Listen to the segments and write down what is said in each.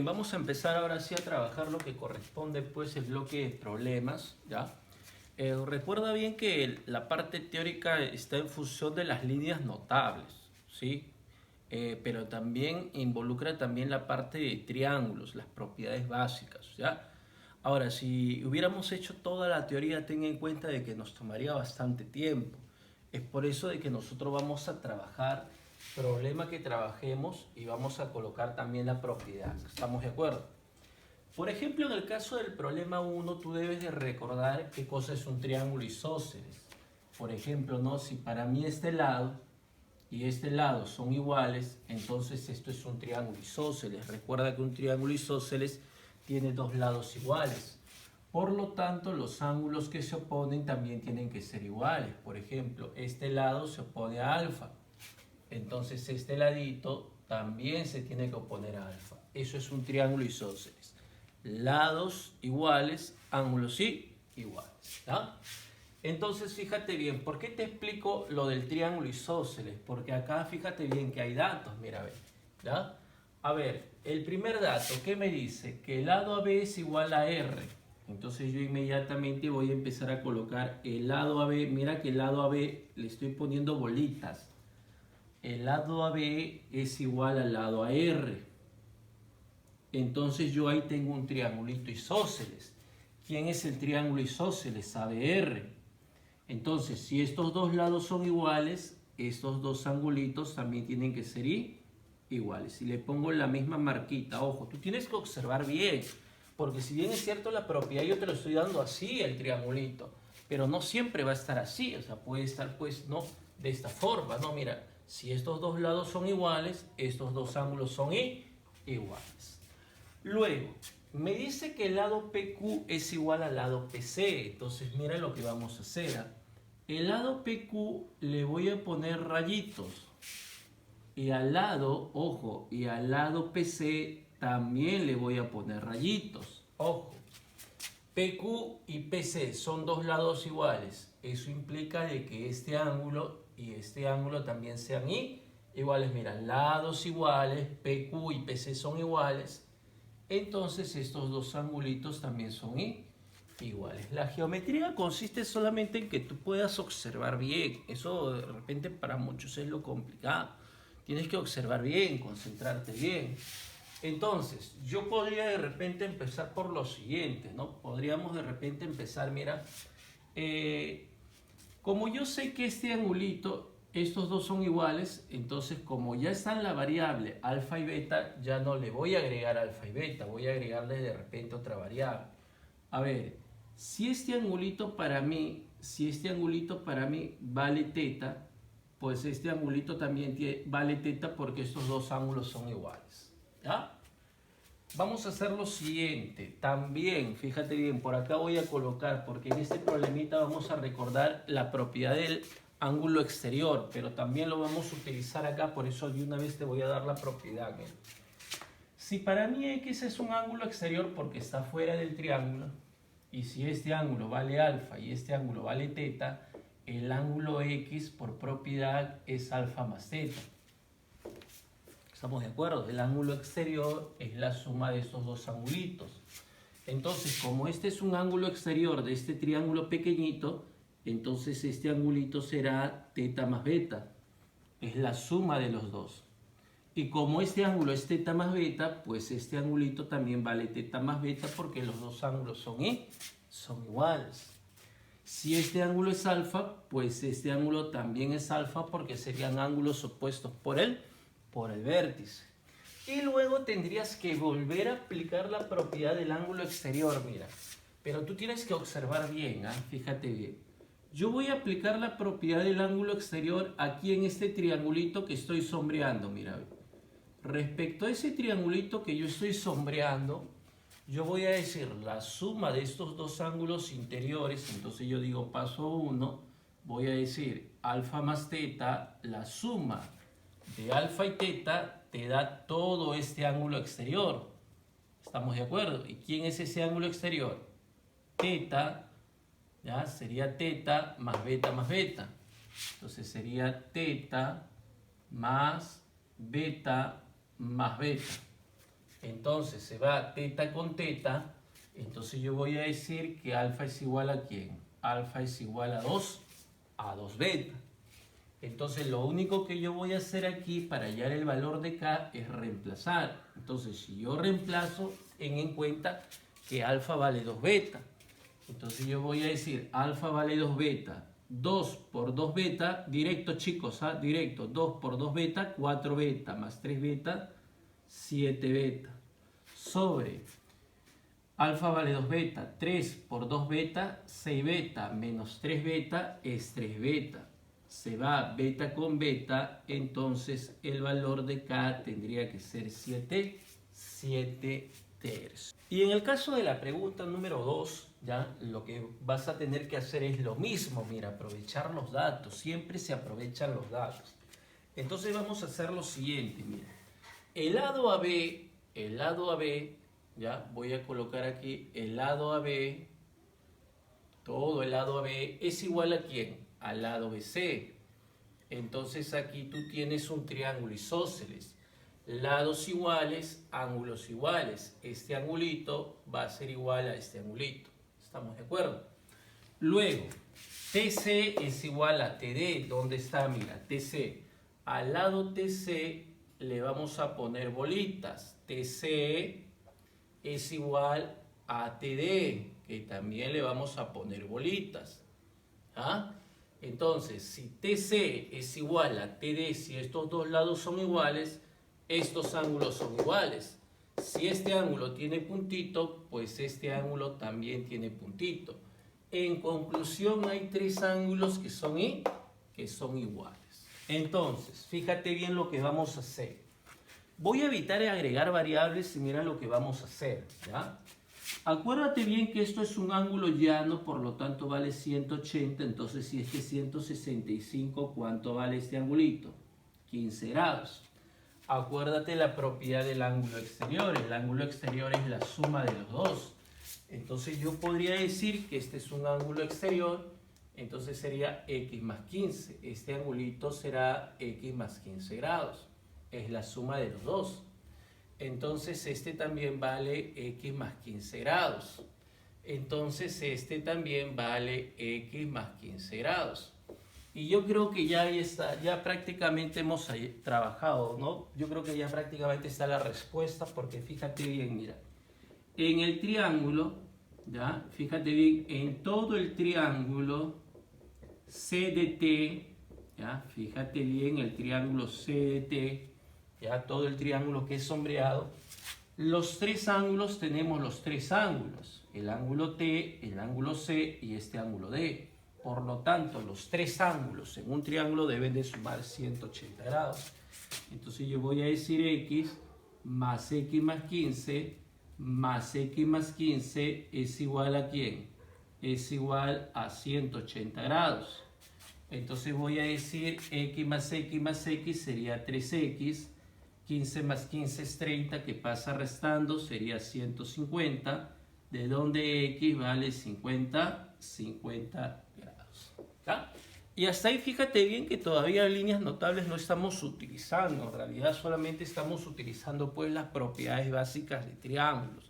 bien, vamos a empezar ahora sí a trabajar lo que corresponde, pues, el bloque de problemas, ¿ya? Recuerda bien que la parte teórica está en función de las líneas notables, ¿sí? Pero también involucra también la parte de triángulos, las propiedades básicas, ¿ya? Ahora, si hubiéramos hecho toda la teoría, ten en cuenta de que nos tomaría bastante tiempo. Es por eso de que nosotros vamos a trabajar problema que trabajemos y vamos a colocar también la propiedad. ¿Estamos de acuerdo? Por ejemplo, en el caso del problema 1, tú debes de recordar qué cosa es un triángulo isósceles. Por ejemplo, ¿no? Si para mí este lado y este lado son iguales, entonces esto es un triángulo isósceles. Recuerda que un triángulo isósceles tiene dos lados iguales. Por lo tanto, los ángulos que se oponen también tienen que ser iguales. Por ejemplo, este lado se opone a alfa. Entonces este ladito también se tiene que oponer a alfa. Eso es un triángulo isósceles. Lados iguales, ángulos sí iguales. ¿Ya? Entonces fíjate bien, ¿por qué te explico lo del triángulo isósceles? Porque acá fíjate bien que hay datos, mira, a ver. ¿Ya? A ver, el primer dato, ¿qué me dice? Que el lado AB es igual a R. Entonces yo inmediatamente voy a empezar a colocar el lado AB. Mira que el lado AB le estoy poniendo bolitas. El lado AB es igual al lado AR. Entonces yo ahí tengo un triangulito isósceles. ¿Quién es el triángulo isósceles? ABR. Entonces, si estos dos lados son iguales, estos dos angulitos también tienen que ser iguales. Si le pongo la misma marquita, ojo, tú tienes que observar bien, porque si bien es cierto la propiedad, yo te lo estoy dando así, el triangulito, pero no siempre va a estar así, o sea, puede estar pues, no, de esta forma, no, mira, si estos dos lados son iguales, estos dos ángulos son iguales. Luego, me dice que el lado PQ es igual al lado PC, entonces mira lo que vamos a hacer. El lado PQ le voy a poner rayitos. Y al lado, ojo, y al lado PC también le voy a poner rayitos. Ojo, PQ y PC son dos lados iguales. Eso implica de que este ángulo y este ángulo también sean iguales. Mira, lados iguales, PQ y PC son iguales. Entonces estos dos angulitos también son iguales. La geometría consiste solamente en que tú puedas observar bien. Eso de repente para muchos es lo complicado. Tienes que observar bien, concentrarte bien. Entonces, yo podría de repente empezar por lo siguiente, ¿no? Podríamos de repente empezar, mira, como yo sé que este angulito, estos dos son iguales, entonces como ya está en la variable alfa y beta, ya no le voy a agregar alfa y beta, voy a agregarle de repente otra variable. A ver, si este angulito para mí vale teta, pues este angulito también vale teta porque estos dos ángulos son iguales. ¿Ya? Vamos a hacer lo siguiente. También, fíjate bien, por acá voy a colocar, porque en este problemita vamos a recordar la propiedad del ángulo exterior, pero también lo vamos a utilizar acá, por eso de una vez te voy a dar la propiedad. Mira. Si para mí X es un ángulo exterior porque está fuera del triángulo, y si este ángulo vale alfa y este ángulo vale teta, el ángulo X por propiedad es alfa más teta. ¿Estamos de acuerdo? El ángulo exterior es la suma de estos dos angulitos. Entonces, como este es un ángulo exterior de este triángulo pequeñito, entonces este angulito será teta más beta. Es la suma de los dos. Y como este ángulo es teta más beta, pues este angulito también vale teta más beta porque los dos ángulos son iguales. Si este ángulo es alfa, pues este ángulo también es alfa porque serían ángulos opuestos por el vértice. Y luego tendrías que volver a aplicar la propiedad del ángulo exterior, mira. Pero tú tienes que observar bien, ¿eh? Fíjate bien. Yo voy a aplicar la propiedad del ángulo exterior aquí en este triangulito que estoy sombreando, mira. Respecto a ese triangulito que yo estoy sombreando, yo voy a decir la suma de estos dos ángulos interiores, entonces yo digo paso 1, voy a decir alfa más teta, la suma de alfa y teta te da todo este ángulo exterior. ¿Estamos de acuerdo? ¿Y quién es ese ángulo exterior? Teta, ¿ya? Sería teta más beta más beta. Entonces sería teta más beta más beta. Entonces se va teta con teta. Entonces yo voy a decir que alfa es igual a ¿quién? Alfa es igual a 2 beta. Entonces lo único que yo voy a hacer aquí para hallar el valor de K es reemplazar. Entonces si yo reemplazo, ten en cuenta que alfa vale 2 beta. Entonces yo voy a decir alfa vale 2 beta. 2 por 2 beta, directo chicos, directo. 2 por 2 beta, 4 beta, más 3 beta, 7 beta. Sobre alfa vale 2 beta, 3 por 2 beta, 6 beta, menos 3 beta es 3 beta. Se va beta con beta, entonces el valor de K tendría que ser 7 tercios. Y en el caso de la pregunta número 2, ya lo que vas a tener que hacer es lo mismo, mira, aprovechar los datos, siempre se aprovechan los datos. Entonces vamos a hacer lo siguiente, mira, el lado AB, ya voy a colocar aquí el lado AB, todo el lado AB es igual a ¿quién? Al lado BC. Entonces aquí tú tienes un triángulo isósceles. Lados iguales, ángulos iguales. Este angulito va a ser igual a este angulito. ¿Estamos de acuerdo? Luego, TC es igual a TD. ¿Dónde está? Mira, TC. Al lado TC le vamos a poner bolitas. TC es igual a TD, que también le vamos a poner bolitas. ¿Ah? Entonces, si TC es igual a TD, si estos dos lados son iguales, estos ángulos son iguales. Si este ángulo tiene puntito, pues este ángulo también tiene puntito. En conclusión, hay tres ángulos que son iguales. Entonces, fíjate bien lo que vamos a hacer. Voy a evitar agregar variables y mira lo que vamos a hacer, ¿ya? Acuérdate bien que esto es un ángulo llano, por lo tanto vale 180, entonces si este es 165, ¿cuánto vale este angulito? 15 grados. Acuérdate la propiedad del ángulo exterior, el ángulo exterior es la suma de los dos. Entonces yo podría decir que este es un ángulo exterior, entonces sería x más 15. Este angulito será x más 15 grados, es la suma de los dos. Entonces este también vale x más 15 grados. Entonces este también vale x más 15 grados. Y yo creo que ya ahí está, ya prácticamente hemos trabajado, ¿no? Yo creo que ya prácticamente está la respuesta, porque fíjate bien, mira. En el triángulo, ¿ya? Fíjate bien, en todo el triángulo CDT, ¿ya? Fíjate bien, el triángulo CDT, ya todo el triángulo que es sombreado, los tres ángulos tenemos los tres ángulos, el ángulo T, el ángulo C y este ángulo D. Por lo tanto, los tres ángulos en un triángulo deben de sumar 180 grados. Entonces yo voy a decir x más 15 más x más 15 es igual a ¿quién? Es igual a 180 grados. Entonces voy a decir x más x sería 3x. 15 más 15 es 30, que pasa restando, sería 150, de donde x vale 50 grados. ¿Ya? Y hasta ahí fíjate bien que todavía líneas notables no estamos utilizando, en realidad solamente estamos utilizando pues las propiedades básicas de triángulos.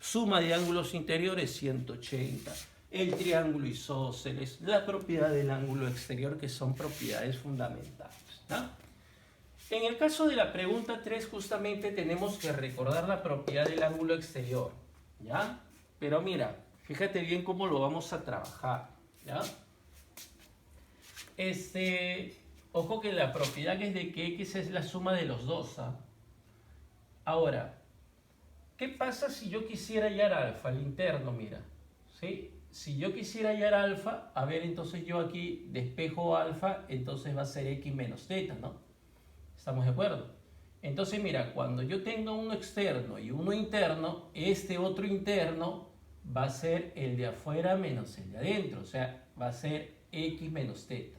Suma de ángulos interiores 180, el triángulo isósceles, la propiedad del ángulo exterior, que son propiedades fundamentales. ¿Ya? En el caso de la pregunta 3, justamente tenemos que recordar la propiedad del ángulo exterior, ¿ya? Pero mira, fíjate bien cómo lo vamos a trabajar, ¿ya? Ojo que la propiedad que es de que x es la suma de los dos, ¿ah? Ahora, ¿qué pasa si yo quisiera hallar alfa, el interno, mira? ¿Sí? Si yo quisiera hallar alfa, a ver, entonces yo aquí despejo alfa, entonces va a ser x menos teta, ¿no? ¿Estamos de acuerdo? Entonces, mira, cuando yo tenga uno externo y uno interno, este otro interno va a ser el de afuera menos el de adentro. O sea, va a ser x menos teta.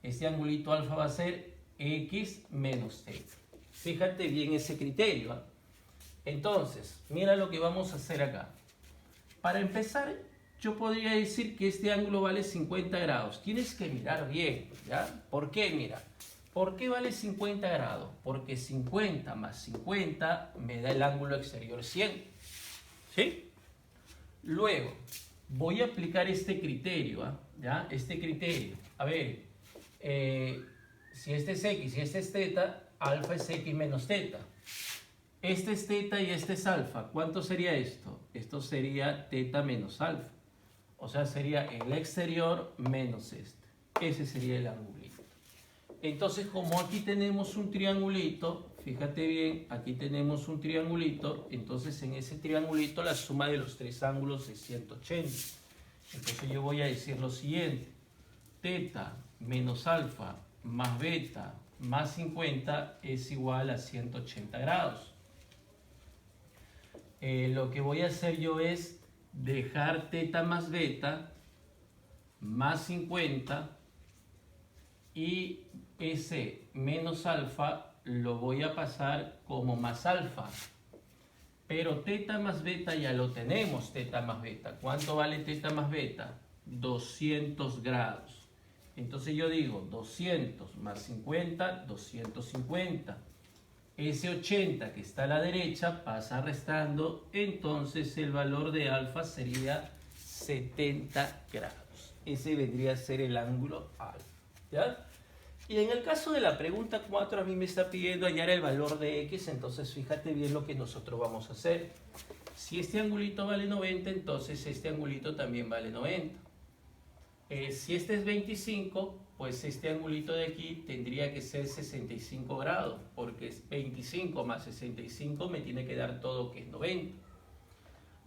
Este angulito alfa va a ser x menos teta. Fíjate bien ese criterio, ¿eh? Entonces, mira lo que vamos a hacer acá. Para empezar, yo podría decir que este ángulo vale 50 grados. Tienes que mirar bien, ¿ya? ¿Por qué? Mira. ¿Por qué vale 50 grados? Porque 50 más 50 me da el ángulo exterior 100. ¿Sí? Luego, voy a aplicar este criterio, ¿ya? Este criterio. A ver, si este es X y este es teta, alfa es X menos teta. Este es teta y este es alfa. ¿Cuánto sería esto? Esto sería teta menos alfa. O sea, sería el exterior menos este. Ese sería el angulito. Entonces, como aquí tenemos un triangulito, fíjate bien, aquí tenemos un triangulito, entonces en ese triangulito la suma de los tres ángulos es 180. Entonces yo voy a decir lo siguiente: teta menos alfa más beta más 50 es igual a 180 grados. Lo que voy a hacer yo es dejar teta más beta más 50 y ese menos alfa lo voy a pasar como más alfa. Pero teta más beta ya lo tenemos, teta más beta. ¿Cuánto vale teta más beta? 200 grados. Entonces yo digo 200 más 50, 250. Ese 80 que está a la derecha pasa restando, entonces el valor de alfa sería 70 grados. Ese vendría a ser el ángulo alfa. ¿Ya? Y en el caso de la pregunta 4 a mí me está pidiendo hallar el valor de X, entonces fíjate bien lo que nosotros vamos a hacer. Si este angulito vale 90, entonces este angulito también vale 90. Si este es 25, pues este angulito de aquí tendría que ser 65 grados, porque es 25 más 65 me tiene que dar todo que es 90.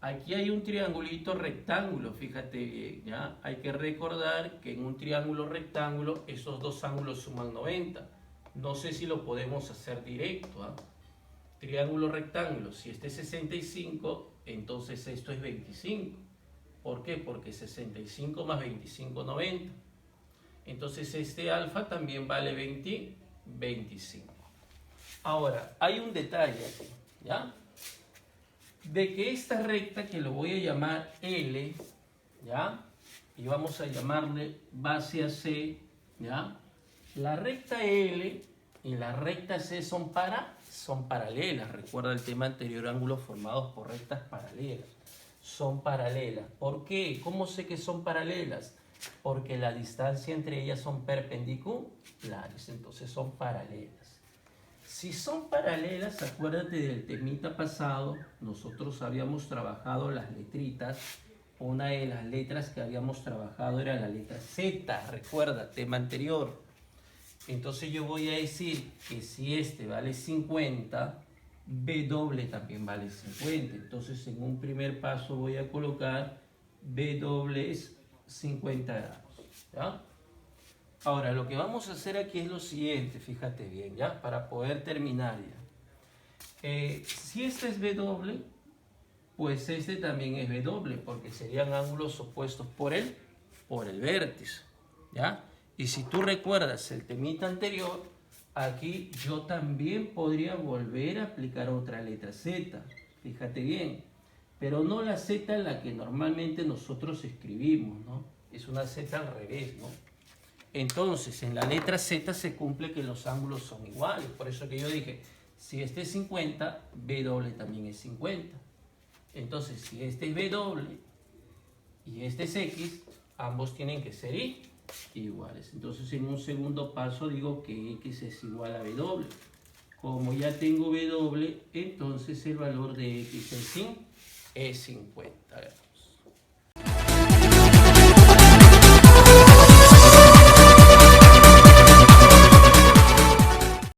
Aquí hay un triangulito rectángulo, fíjate bien, ¿ya? Hay que recordar que en un triángulo rectángulo esos dos ángulos suman 90. No sé si lo podemos hacer directo, ¿ah? Triángulo rectángulo, si este es 65, entonces esto es 25. ¿Por qué? Porque 65 más 25, 90. Entonces este alfa también vale 25. Ahora, hay un detalle aquí, ¿ya? De que esta recta, que lo voy a llamar L, ¿ya? Y vamos a llamarle base AC, ¿ya? La recta L y la recta C son paralelas. Recuerda el tema anterior, ángulos formados por rectas paralelas. Son paralelas. ¿Por qué? ¿Cómo sé que son paralelas? Porque la distancia entre ellas son perpendiculares, entonces son paralelas. Si son paralelas, acuérdate del temita pasado, nosotros habíamos trabajado las letritas. Una de las letras que habíamos trabajado era la letra Z, recuerda, tema anterior. Entonces yo voy a decir que si este vale 50, B doble también vale 50. Entonces en un primer paso voy a colocar B doble es 50 grados, ¿ya? Ahora, lo que vamos a hacer aquí es lo siguiente, fíjate bien, ¿ya? Para poder terminar ya. Si este es B doble, pues este también es B doble, porque serían ángulos opuestos por el vértice, ¿ya? Y si tú recuerdas el temita anterior, aquí yo también podría volver a aplicar otra letra Z, fíjate bien, pero no la Z en la que normalmente nosotros escribimos, ¿no? Es una Z al revés, ¿no? Entonces, en la letra Z se cumple que los ángulos son iguales. Por eso que yo dije, si este es 50, B doble también es 50. Entonces, si este es B doble y este es X, ambos tienen que ser iguales. Entonces, en un segundo paso digo que X es igual a B doble. Como ya tengo B doble, entonces el valor de X es 50 grados.